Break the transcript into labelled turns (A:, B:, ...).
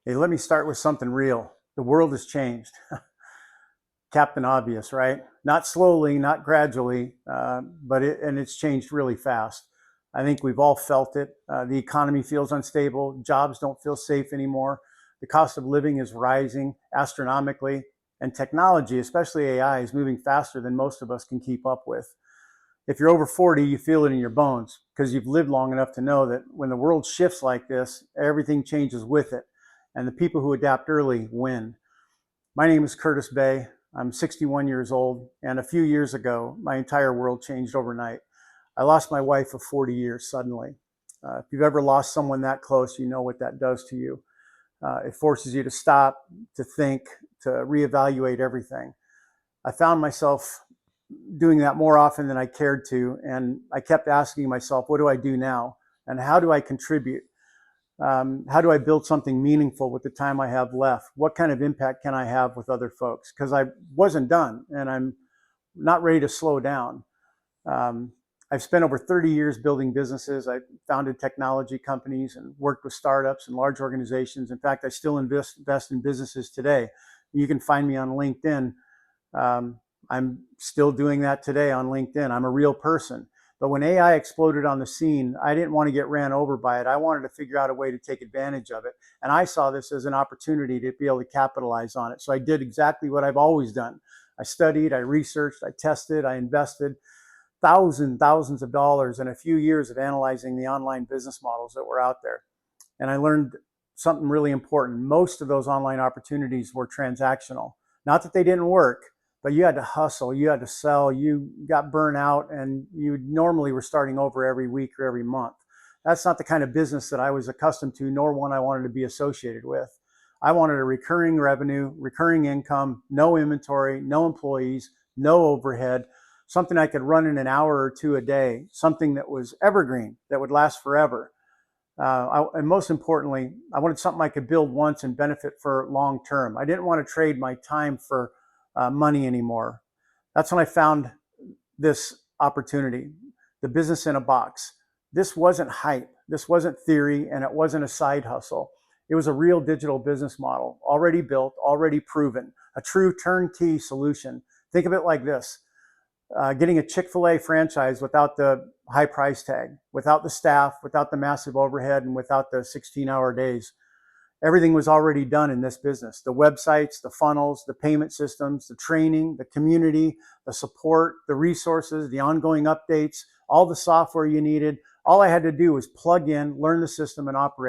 A: Hey, let me start with something real. The world has changed. Captain Obvious, right? Not slowly, not gradually, and it's changed really fast. I think we've all felt it. The economy feels unstable. Jobs don't feel safe anymore. The cost of living is rising astronomically, and technology, especially AI, is moving faster than most of us can keep up with. If you're over 40, you feel it in your bones because you've lived long enough to know that when the world shifts like this, everything changes with it. And the people who adapt early win. My name is Curtis Bay. I'm 61 years old, and a few years ago, my entire world changed overnight. I lost my wife of 40 years suddenly. If you've ever lost someone that close, you know what that does to you. It forces you to stop, to think, to reevaluate everything. I found myself doing that more often than I cared to, and I kept asking myself, what do I do now? And how do I contribute? How do I build something meaningful with the time I have left? What kind of impact can I have with other folks? Because I wasn't done, and I'm not ready to slow down. Um, I've spent over 30 years building businesses. I founded technology companies and worked with startups and large organizations. In fact, I still invest in businesses today. You can find me on LinkedIn. Um, I'm still doing that today on LinkedIn. I'm a real person. But when AI exploded on the scene, I didn't want to get ran over by it. I wanted to figure out a way to take advantage of it. And I saw this as an opportunity to be able to capitalize on it. So I did exactly what I've always done. I studied, I researched, I tested, I invested thousands of dollars and a few years of analyzing the online business models that were out there. And I learned something really important. Most of those online opportunities were transactional. Not that they didn't work, but you had to hustle, you had to sell, you got burnt out, and you normally were starting over every week or every month. That's not the kind of business that I was accustomed to, nor one I wanted to be associated with. I wanted a recurring revenue, recurring income, no inventory, no employees, no overhead, something I could run in an hour or two a day, something that was evergreen, that would last forever. And most importantly, I wanted something I could build once and benefit for long term. I didn't want to trade my time for money anymore. That's when I found this opportunity, the business in a box. This wasn't hype. This wasn't theory, and it wasn't a side hustle. It was a real digital business model, already built, already proven, a true turnkey solution. Think of it like this. Getting a Chick-fil-A franchise without the high price tag, without the staff, without the massive overhead, and without the 16-hour days. Everything was already done in this business. The websites, the funnels, the payment systems, the training, the community, the support, the resources, the ongoing updates, all the software you needed. All I had to do was plug in, learn the system, and operate.